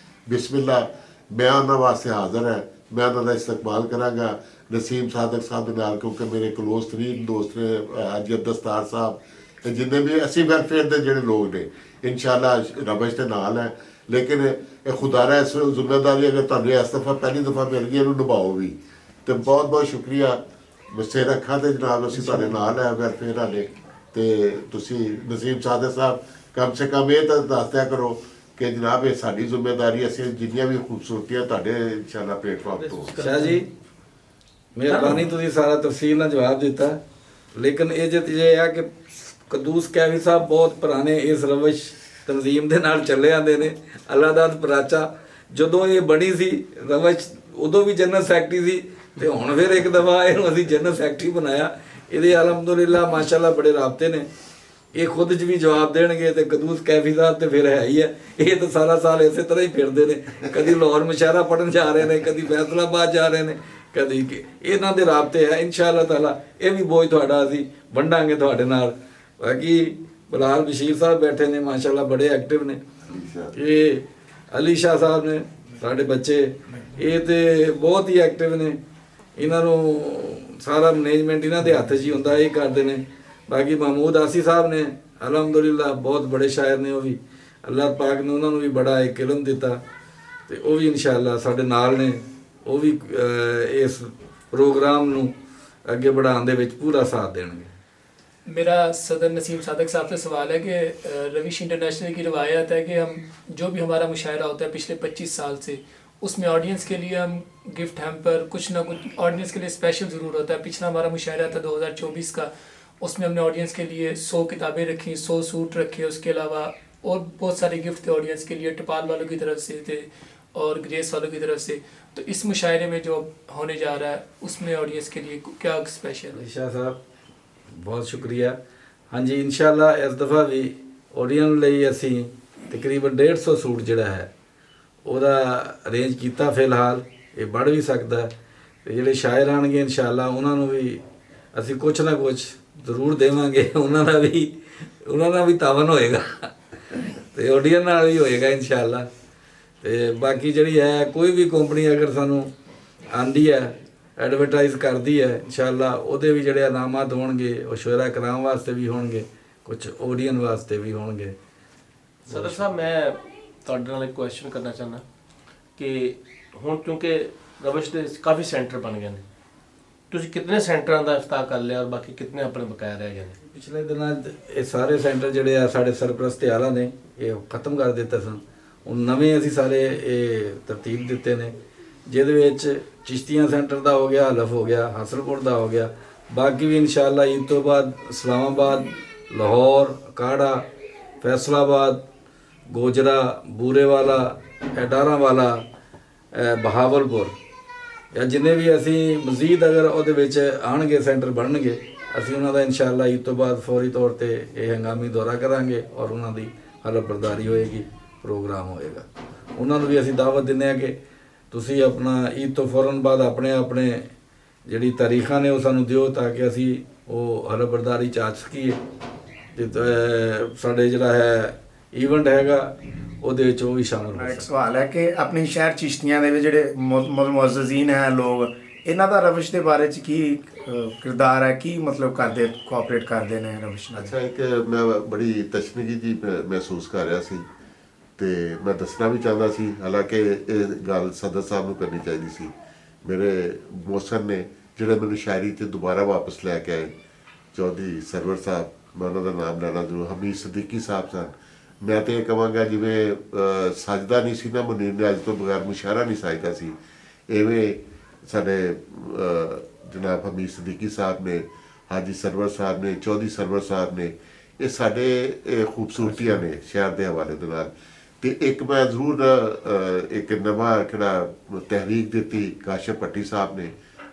S1: ਬਿਸਮਿਲ੍ਲਾ, ਮੈਂ ਉਹਨਾਂ ਵਾਸਤੇ ਹਾਜ਼ਰ ਹੈ, ਮੈਂ ਉਹਨਾਂ ਦਾ ਇਸਤਕਬਾਲ ਕਰਾਂਗਾ। ਨਸੀਮ ਸਾਦਕ ਸਾਹਿਬ ਦੇ ਨਾਲ ਕਿਉਂਕਿ ਮੇਰੇ ਕਲੋਜ਼ ਤਰੀਨ ਦੋਸਤ ਨੇ, ਹਾਜੀ ਦਸਤਾਰ ਸਾਹਿਬ, ਜਿੰਨੇ ਵੀ ਅਸੀਂ ਵੈਲਫੇਅਰ ਦੇ ਜਿਹੜੇ ਲੋਕ ਨੇ ਇਨਸ਼ਾਅੱਲਾ ਰਵਸ਼ ਦੇ ਨਾਲ ਹੈ। ਲੇਕਿਨ ਇਹ ਖੁਦਾਰਾ ਇਸ ਜ਼ਿੰਮੇਦਾਰੀ ਅਗਰ ਤੁਹਾਨੂੰ ਇਸ ਦਫਾ ਪਹਿਲੀ ਦਫਾ ਮਿਲ ਗਈ, ਇਹਨੂੰ ਨਿਭਾਓ ਵੀ। ਤੇ ਬਹੁਤ ਬਹੁਤ ਸ਼ੁਕਰੀਆ। ਮਸੇ ਰੱਖਾਂ ਤੇ ਜਨਾਬ ਅਸੀਂ ਤੁਹਾਡੇ ਨਾਲ ਹੈ ਵੈਲਫੇਅਰ ਵਾਲੇ, ਤੇ ਤੁਸੀਂ ਨਸੀਮ ਸਾਦਕ ਸਾਹਿਬ ਕਮ ਸੇ ਕਮ ਇਹ ਤਾਂ ਦੱਸ ਦਿਆ ਕਰੋ ਕਿ ਜਨਾਬ ਇਹ ਸਾਡੀ ਜ਼ਿੰਮੇਦਾਰੀ, ਅਸੀਂ ਜਿੰਨੀਆਂ ਵੀ ਖੂਬਸੂਰਤੀਆਂ ਤੁਹਾਡੇ ਇਨਸ਼ਾਅੱਲਾ ਪਲੇਟਫਾਰਮ ਤੋਂ।
S2: ਸ਼ਾਹ ਜੀ ਮਿਹਰਬਾਨੀ, ਤੁਸੀਂ ਸਾਰਾ ਤਫਸੀਲ ਨਾਲ ਜਵਾਬ ਦਿੱਤਾ। ਲੇਕਿਨ ਇਹ ਆ ਕਿ ਕਦੂਸ ਕੈਫੀ ਸਾਹਿਬ ਬਹੁਤ ਪੁਰਾਣੇ ਇਸ ਰਵਸ਼ ਤਨਜ਼ੀਮ ਦੇ ਨਾਲ ਚੱਲੇ ਆਉਂਦੇ ਨੇ। ਅੱਲਾਦਾਤ ਪਰਾਚਾ ਜਦੋਂ ਇਹ ਬਣੀ ਸੀ ਰਵਸ਼, ਉਦੋਂ ਵੀ ਜਨਰਲ ਸੈਕਟਰੀ ਸੀ, ਤੇ ਹੁਣ ਫਿਰ ਇੱਕ ਦਫਾ ਇਹਨੂੰ ਅਸੀਂ ਜਨਰਲ ਸੈਕਟਰੀ ਬਣਾਇਆ। ਇਹਦੇ ਅਲਹਮਦੁਲਿਲਾ ਮਾਸ਼ਾਅੱਲਾ ਬੜੇ ਰਾਬਤੇ ਨੇ, ਇਹ ਖੁਦ 'ਚ ਵੀ ਜਵਾਬ ਦੇਣਗੇ। ਤੇ ਕਦੂਸ ਕੈਫੀ ਸਾਹਿਬ ਤੇ ਫਿਰ ਹੈ ਹੀ ਹੈ, ਇਹ ਤਾਂ ਸਾਰਾ ਸਾਲ ਇਸੇ ਤਰ੍ਹਾਂ ਹੀ ਫਿਰਦੇ ਨੇ, ਕਦੀ ਲਾਹੌਰ ਮੁਸ਼ਾਇਰਾ ਪੜ੍ਹਨ ਜਾ ਰਹੇ ਨੇ, ਕਦੀ ਫੈਸਲਾਬਾਦ ਜਾ ਰਹੇ ਨੇ, ਕਦੀ ਕਿ ਇਹਨਾਂ ਦੇ ਰਾਬਤੇ ਹੈ। ਇਨਸ਼ਾਅੱਲਾ ਤਾਲਾ ਇਹ ਵੀ ਬੋਝ ਤੁਹਾਡਾ ਅਸੀਂ ਵੰਡਾਂਗੇ ਤੁਹਾਡੇ ਨਾਲ। ਬਾਕੀ ਬਲਾਲ ਬਸ਼ੀਰ ਸਾਹਿਬ ਬੈਠੇ ਨੇ ਮਾਸ਼ਾਅੱਲਾ, ਬੜੇ ਐਕਟਿਵ ਨੇ। ਇਹ ਅਲੀ ਸ਼ਾਹ ਸਾਹਿਬ ਨੇ ਸਾਡੇ ਬੱਚੇ, ਇਹ ਤੇ ਬਹੁਤ ਹੀ ਐਕਟਿਵ ਨੇ। ਇਹਨਾਂ ਨੂੰ ਸਾਰਾ ਮੈਨੇਜਮੈਂਟ ਇਹਨਾਂ ਦੇ ਹੱਥ 'ਚ ਹੀ ਹੁੰਦਾ, ਇਹ ਕਰਦੇ ਨੇ। ਬਾਕੀ ਮਹਿਮੂਦ ਆਸੀ ਸਾਹਿਬ ਨੇ ਅਲਹਮਦੁਲਿਲਾ ਬਹੁਤ ਬੜੇ ਸ਼ਾਇਰ ਨੇ, ਉਹ ਵੀ ਅੱਲਾਹ ਪਾਕ ਨੇ ਉਹਨਾਂ ਨੂੰ ਵੀ ਬੜਾ ਇੱਕ ਇਲਮ ਦਿੱਤਾ, ਤੇ ਉਹ ਵੀ ਇਨਸ਼ਾਅੱਲਾ ਸਾਡੇ ਨਾਲ ਨੇ। ਉਹ ਵੀ ਇਸ प्रोग्राम ਨੂੰ ਅੱਗੇ बढ़ाने ਦੇ ਵਿੱਚ पूरा साथ देंगे।
S7: मेरा सदर नसीम सादक साहब से सवाल है कि रविश इंटरनेशनल की रवायत है कि हम जो भी हमारा मुशायरा होता है पिछले 25 साल से उसमें ऑडियंस के लिए हम गिफ्ट हैम्पर कुछ ना कुछ ऑडियंस के लिए स्पेशल ज़रूर होता है। पिछला हमारा मुशायरा था 2024 का, उसमें हमने ऑडियंस के लिए 100 किताबें रखी, 100 सूट रखे, उसके अलावा और बहुत सारे गिफ्ट थे ऑडियंस के लिए, टपाल वालों की तरफ से थे और ग्रेस वालों की तरफ से। तो इस मुशायरे में जो होने जा रहा है उसमें ऑडियंस के लिए क्या स्पेशल है?
S2: शाह साहब बहुत शुक्रिया। हाँ जी, इंशाल्लाह इस दफ़ा भी ऑडियंस ਲਈ ਅਸੀਂ ਤਕਰੀਬਨ 150 ਸੂਟ ਜਿਹੜਾ ਹੈ ਉਹਦਾ ਅਰੇਂਜ ਕੀਤਾ। ਫਿਲਹਾਲ ਇਹ बढ़ ਵੀ ਸਕਦਾ ਤੇ ਜਿਹੜੇ ਸ਼ਾਇਰ ਆਣਗੇ ਇਨਸ਼ਾਅੱਲਾ ਉਹਨਾਂ ਨੂੰ ਵੀ ਅਸੀਂ ਕੁਛ ਨਾ ਕੁਛ ਜ਼ਰੂਰ ਦੇਵਾਂਗੇ। ਉਹਨਾਂ ਦਾ ਵੀ ਤਾਵਨ ਹੋਏਗਾ ਤੇ ਆਡੀਅנס ਨਾਲ ਵੀ ਹੋਏਗਾ ਇਨਸ਼ਾਅੱਲਾ। ਤੇ ਬਾਕੀ ਜਿਹੜੀ ਹੈ ਕੋਈ ਵੀ ਕੰਪਨੀ ਅਗਰ ਸਾਨੂੰ ਆਂਦੀ ਹੈ ਐਡਵਰਟਾਈਜ਼ ਕਰਦੀ ਹੈ ਇਨਸ਼ਾਅੱਲਾ ਉਹਦੇ ਵੀ ਜਿਹੜੇ ਇਨਾਮਾਤ ਹੋਣਗੇ ਉਹ ਸ਼ੁਰਾ ਕਰਾਮ ਵਾਸਤੇ ਵੀ ਹੋਣਗੇ, ਕੁਝ ਆਡੀਅנס ਵਾਸਤੇ ਵੀ ਹੋਣਗੇ।
S3: ਸਦਰ ਸਾਹਿਬ ਮੈਂ ਤੁਹਾਡੇ ਨਾਲ ਇੱਕ ਕੁਐਸਚਨ ਕਰਨਾ ਚਾਹੁੰਦਾ ਕਿ ਹੁਣ ਕਿਉਂਕਿ ਰਵਿਸ਼ ਦੇ ਕਾਫੀ ਸੈਂਟਰ ਬਣ ਗਏ ਨੇ, ਤੁਸੀਂ ਕਿੰਨੇ ਸੈਂਟਰਾਂ ਦਾ ਇਫਤਾਹ ਕਰ ਲਿਆ ਔਰ ਬਾਕੀ ਕਿੰਨੇ ਆਪਣੇ ਬਕਾਇਆ ਰਹਿ ਗਏ ਨੇ?
S2: ਪਿਛਲੇ ਦਿਨਾਂ 'ਚ ਇਹ ਸਾਰੇ ਸੈਂਟਰ ਜਿਹੜੇ ਆ ਸਾਡੇ ਸਰਪ੍ਰਸਤੀ ਆਲਾ ਨੇ ਇਹ ਖਤਮ ਕਰ ਦਿੱਤੇ ਸਨ। ਹੁਣ ਨਵੇਂ ਅਸੀਂ ਸਾਰੇ ਇਹ ਤਰਤੀਬ ਦਿੱਤੇ ਨੇ ਜਿਹਦੇ ਵਿੱਚ ਚਿਸ਼ਤੀਆਂ ਸੈਂਟਰ ਦਾ ਹੋ ਗਿਆ, ਹਲਫ ਹੋ ਗਿਆ, ਹਾਸਲਪੁਰ ਦਾ ਹੋ ਗਿਆ। ਬਾਕੀ ਵੀ ਇਨਸ਼ਾਅੱਲਾ ਈਦ ਤੋਂ ਬਾਅਦ ਇਸਲਾਮਾਬਾਦ, ਲਾਹੌਰ, ਕਾੜਾ, ਫੈਸਲਾਬਾਦ, ਗੋਜਰਾ, ਬੂਰੇਵਾਲਾ, ਐਡਾਰਾਵਾਲਾ, ਬਹਾਵਲਪੁਰ ਜਾਂ ਜਿੰਨੇ ਵੀ ਅਸੀਂ ਮਜ਼ੀਦ ਅਗਰ ਉਹਦੇ ਵਿੱਚ ਆਣਗੇ ਸੈਂਟਰ ਬਣਨਗੇ ਅਸੀਂ ਉਹਨਾਂ ਦਾ ਇਨਸ਼ਾਅੱਲਾ ਈਦ ਤੋਂ ਬਾਅਦ ਫੌਰੀ ਤੌਰ ਤੇ ਇਹ ਹੰਗਾਮੀ ਦੌਰਾ ਕਰਾਂਗੇ ਔਰ ਉਹਨਾਂ ਦੀ ਹਲਫ ਬਰਦਾਰੀ ਹੋਏਗੀ, ਪ੍ਰੋਗਰਾਮ ਹੋਏਗਾ। ਉਹਨਾਂ ਨੂੰ ਵੀ ਅਸੀਂ ਦਾਵਤ ਦਿੰਦੇ ਹਾਂ ਕਿ ਤੁਸੀਂ ਆਪਣਾ ਈਦ ਤੋਂ ਫੌਰਨ ਬਾਅਦ ਆਪਣੇ ਜਿਹੜੀ ਤਾਰੀਖਾਂ ਨੇ ਉਹ ਸਾਨੂੰ ਦਿਓ ਤਾਂ ਕਿ ਅਸੀਂ ਉਹ ਹਲਫ ਬਰਦਾਰੀ 'ਚ ਆ ਸਕੀਏ। ਤੇ ਸਾਡੇ ਜਿਹੜਾ ਹੈ ਈਵੈਂਟ ਹੈਗਾ ਉਹਦੇ ਵਿੱਚ ਉਹ ਵੀ ਸ਼ਾਮਲ ਹੋ
S5: ਇੱਕ ਸਵਾਲ ਹੈ ਕਿ ਆਪਣੇ ਸ਼ਹਿਰ ਚਿਸ਼ਤੀਆਂ ਦੇ ਵਿੱਚ ਜਿਹੜੇ ਮੁਅੱਜ਼ਜ਼ੀਨ ਹੈ ਲੋਕ, ਇਹਨਾਂ ਦਾ ਰਵਿਸ਼ ਦੇ ਬਾਰੇ 'ਚ ਕੀ ਕਿਰਦਾਰ ਹੈ, ਕੀ ਮਤਲਬ ਕਰਦੇ ਕੋਆਪਰੇਟ ਕਰਦੇ ਨੇ ਰਵਿਸ਼ ਨਾਲ?
S1: ਅੱਛਾ, ਇੱਕ ਮੈਂ ਬੜੀ ਤਸ਼ਵੀਸ਼ ਜੀ ਮਹਿਸੂਸ ਕਰ ਰਿਹਾ ਸੀ ਤੇ ਮੈਂ ਦੱਸਣਾ ਵੀ ਚਾਹੁੰਦਾ ਸੀ, ਹਾਲਾਂਕਿ ਇਹ ਗੱਲ ਸਦਰ ਸਾਹਿਬ ਨੂੰ ਕਰਨੀ ਚਾਹੀਦੀ ਸੀ। ਮੇਰੇ ਮੋਹਸਨ ਨੇ ਜਿਹੜੇ ਮੈਨੂੰ ਸ਼ਾਇਰੀ 'ਤੇ ਦੁਬਾਰਾ ਵਾਪਸ ਲੈ ਕੇ ਆਏ, ਚੌਧਰੀ ਸਰਵਰ ਸਾਹਿਬ, ਮੈਂ ਉਹਨਾਂ ਦਾ ਨਾਮ ਲੈਣਾ ਜ਼ਰੂਰ, ਹਮੀਦ ਸਦੀਕੀ ਸਾਹਿਬ ਸਨ। ਮੈਂ ਤਾਂ ਇਹ ਕਹਾਂਗਾ ਜਿਵੇਂ ਸਜਦਾ ਨਹੀਂ ਸੀ ਨਾ ਮੁਨੀਰ ਨੇ ਅੱਜ ਤੋਂ ਬਗੈਰ ਮੁਸ਼ਾਇਰਾ ਨਹੀਂ ਸਜਦਾ ਸੀ, ਇਵੇਂ ਸਾਡੇ ਜਨਾਬ ਹਮੀਦ ਸਦੀਕੀ ਸਾਹਿਬ ਨੇ, ਹਾਜੀ ਸਰਵਰ ਸਾਹਿਬ ਨੇ, ਚੌਧਰੀ ਸਰਵਰ ਸਾਹਿਬ ਨੇ, ਇਹ ਸਾਡੇ ਖੂਬਸੂਰਤੀਆਂ ਨੇ ਸ਼ਹਿਰ ਦੇ ਹਵਾਲੇ ਦੇ ਨਾਲ। ਤੇ ਇੱਕ ਮੈਂ ਜ਼ਰੂਰ ਇੱਕ ਨਵਾਂ ਕਿਹੜਾ ਤਹਿਰੀਕ ਦਿੱਤੀ ਕਾਸ਼ਫ ਭੱਟੀ ਸਾਹਿਬ ਨੇ,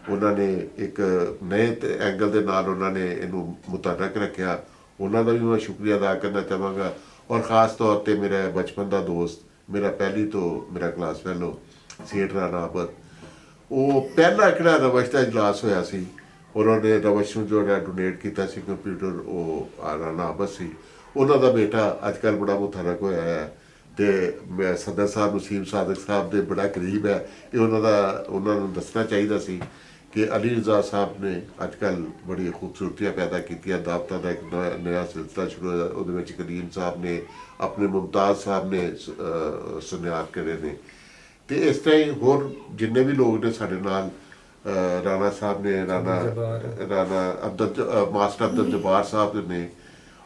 S1: ਉਹਨਾਂ ਨੇ ਇੱਕ ਨਵੇਂ ਐਂਗਲ ਦੇ ਨਾਲ ਉਹਨਾਂ ਨੇ ਇਹਨੂੰ ਮੁਤਹਰਕ ਰੱਖਿਆ, ਉਹਨਾਂ ਦਾ ਵੀ ਮੈਂ ਸ਼ੁਕਰੀਆ ਅਦਾ ਕਰਨਾ ਚਾਹਾਂਗਾ। ਔਰ ਖ਼ਾਸ ਤੌਰ 'ਤੇ ਮੇਰਾ ਬਚਪਨ ਦਾ ਦੋਸਤ, ਮੇਰਾ ਪਹਿਲੀ ਤੋਂ ਮੇਰਾ ਕਲਾਸ ਫੈਲੋ ਸੇਠ ਰਾਣਾ ਆਬਦ, ਉਹ ਪਹਿਲਾ ਕਿਹੜਾ ਰਵਿਸ਼ ਦਾ ਇਜਲਾਸ ਹੋਇਆ ਸੀ, ਉਹਨਾਂ ਨੇ ਰਵਿਸ਼ ਨੂੰ ਜਿਹੜਾ ਡੋਨੇਟ ਕੀਤਾ ਸੀ ਕੰਪਿਊਟਰ, ਉਹ ਰਾਣਾ ਆਬਦ ਸੀ। ਉਹਨਾਂ ਦਾ ਬੇਟਾ ਅੱਜ ਕੱਲ੍ਹ ਬੜਾ ਮੁਤਹਰਕ ਹੋਇਆ ਹੈ ਤੇ ਮੈਂ ਸਦਰ ਸਾਹਿਬ ਨਸੀਮ ਸਾਦਕ ਸਾਹਿਬ ਦੇ ਬੜਾ ਕਰੀਬ ਹੈ। ਇਹ ਉਹਨਾਂ ਨੂੰ ਦੱਸਣਾ ਚਾਹੀਦਾ ਸੀ ਕਿ ਅਲੀ ਰਜ਼ਾ ਸਾਹਿਬ ਨੇ ਅੱਜ ਕੱਲ੍ਹ ਬੜੀ ਖੂਬਸੂਰਤੀਆਂ ਪੈਦਾ ਕੀਤੀਆਂ, ਦਾਵਤਾਂ ਦਾ ਇੱਕ ਨਵਾਂ ਸਿਲਸਿਲਾ ਸ਼ੁਰੂ ਹੋਇਆ, ਉਹਦੇ ਵਿੱਚ ਕਰੀਮ ਸਾਹਿਬ ਨੇ, ਆਪਣੇ ਮੁਮਤਾਜ਼ ਸਾਹਿਬ ਨੇ ਸੁਨਿਆਰ ਕਰੇ ਨੇ। ਤੇ ਇਸ ਤਰ੍ਹਾਂ ਹੀ ਹੋਰ ਜਿੰਨੇ ਵੀ ਲੋਕ ਨੇ ਸਾਡੇ ਨਾਲ, ਰਾਣਾ ਸਾਹਿਬ ਨੇ, ਮਾਸਟਰ ਅਬਦੁਲ ਜਬਾਰ ਸਾਹਿਬ ਨੇ,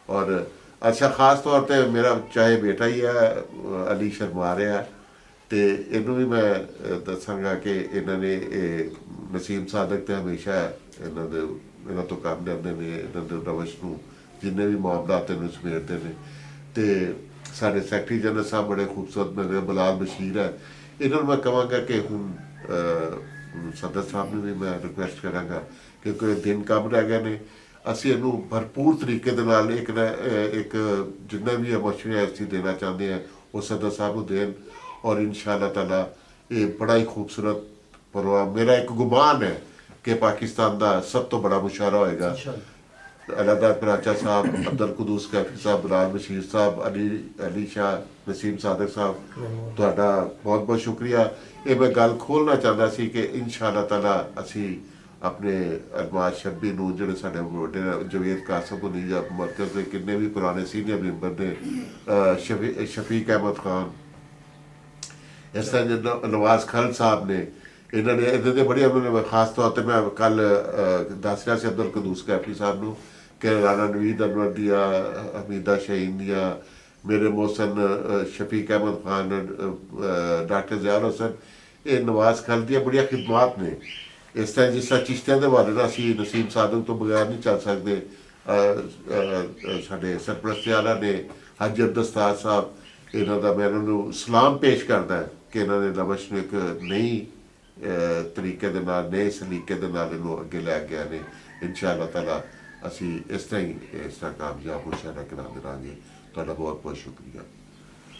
S1: ਔਰ ਅੱਛਾ ख़ास तौर पे मेरा चाहे बेटा ही है अली शर्मा रहा तो इनू भी मैं दसांगा कि इन्होंने नसीम सादक तो हमेशा इन्हों तो काम लेंदे ने, इन्होंने रवश नूं जिन्ने भी मामलात इन्हूं समेटदे ने। तो साढ़े सैकटरी जनरल साहब बड़े खूबसूरत मेरे बिलाल बशीर है, इन्हों मैं कहांगा कि हुण सदर साहब ने भी मैं रिक्वेस्ट करांगा कि कोई दिन कम रह गए ने, ਅਸੀਂ ਇਹਨੂੰ ਭਰਪੂਰ ਤਰੀਕੇ ਦੇ ਨਾਲ ਇੱਕ ਜਿੰਨਾ ਵੀ ਮਸ਼ਵਰਾ ਅਸੀਂ ਦੇਣਾ ਚਾਹੁੰਦੇ ਹਾਂ ਉਹ ਸਦਰ ਸਾਹਿਬ ਨੂੰ ਦੇਣ ਔਰ ਇਨਸ਼ਾਅੱਲਾ ਤਾਲਾ ਇਹ ਬੜਾ ਹੀ ਖੂਬਸੂਰਤ ਪ੍ਰੋਗਰਾਮ, ਮੇਰਾ ਇੱਕ ਗੁਮਾਨ ਹੈ ਕਿ ਪਾਕਿਸਤਾਨ ਦਾ ਸਭ ਤੋਂ ਬੜਾ ਮੁਸ਼ਾਇਰਾ ਹੋਏਗਾ। ਅਲਾਦਾ ਪਰਾਚਾ ਸਾਹਿਬ, ਅਬਦੁਲ ਕੁਦੂਸ ਕੈਫੀ ਸਾਹਿਬ, ਬਿਲਾਲ ਬਸ਼ੀਰ ਸਾਹਿਬ, ਅਲੀ ਸ਼ਾਹ, ਨਸੀਮ ਸਾਦਕ ਸਾਹਿਬ, ਤੁਹਾਡਾ ਬਹੁਤ ਬਹੁਤ ਸ਼ੁਕਰੀਆ। ਇਹ ਮੈਂ ਗੱਲ ਖੋਲ੍ਹਣਾ ਚਾਹੁੰਦਾ ਸੀ ਕਿ ਇਨਸ਼ਾਅੱਲਾ ਤਾਲਾ ਅਸੀਂ अपने अरमाज शब्बी नूं जिहड़े साडे वड्डे जवेद कासम हुनी मरकज़ के किन्ने भी पुराने सीनियर मैंबर ने, शफीक अहमद खान, इस तरह नवाज खल साहब ने, इन्होंने इन्होंने बड़ी उन्होंने खास तौर पर मैं कल दस रहा से अब्दुल कुदूस कैफी साहब नूं कि राना नवीद अनवर दिया, हमीदा शहीन दिया, मेरे मोहसन शफीक अहमद खान, डॉक्टर ज़ियाउल हसन, ਇਹ ਨਵਾਜ਼ ਖਲ ਦੀਆਂ ਬੜੀਆਂ ਖਿਦਮਾਤ ਨੇ। ਇਸ ਤਰ੍ਹਾਂ ਜਿਸ ਤਰ੍ਹਾਂ ਚਿਸ਼ਤੀਆਂ ਦੇ ਬਾਰੇ ਨਾਲ ਅਸੀਂ ਨਸੀਮ ਸਾਦਕ ਤੋਂ ਬਗੈਰ ਨਹੀਂ ਚੱਲ ਸਕਦੇ। ਸਾਡੇ ਸਰਪ੍ਰਸਤੀ ਆਲਾ ਨੇ ਹਾਜੀ ਅਬਦਸਤਾਰ ਸਾਹਿਬ, ਇਹਨਾਂ ਦਾ ਮੈਂ ਇਹਨਾਂ ਨੂੰ ਸਲਾਮ ਪੇਸ਼ ਕਰਦਾ ਕਿ ਇਹਨਾਂ ਨੇ ਲਵਸ਼ ਨੂੰ ਇੱਕ ਨਈ ਤਰੀਕੇ ਦੇ ਨਾਲ, ਨਏ ਸਲੀਕੇ ਦੇ ਨਾਲ ਇਹਨੂੰ ਅੱਗੇ ਲੈ ਗਿਆ ਨੇ। ਇਨਸ਼ਾ ਅੱਲਾਹ ਤਾਲਾ ਅਸੀਂ ਇਸ ਤਰ੍ਹਾਂ ਕਾਮਯਾਬ ਮੁਸ਼ਾਹਰਾ ਕਰਾਂਦੇ ਰਹਾਂਗੇ। ਤੁਹਾਡਾ ਬਹੁਤ ਬਹੁਤ ਸ਼ੁਕਰੀਆ।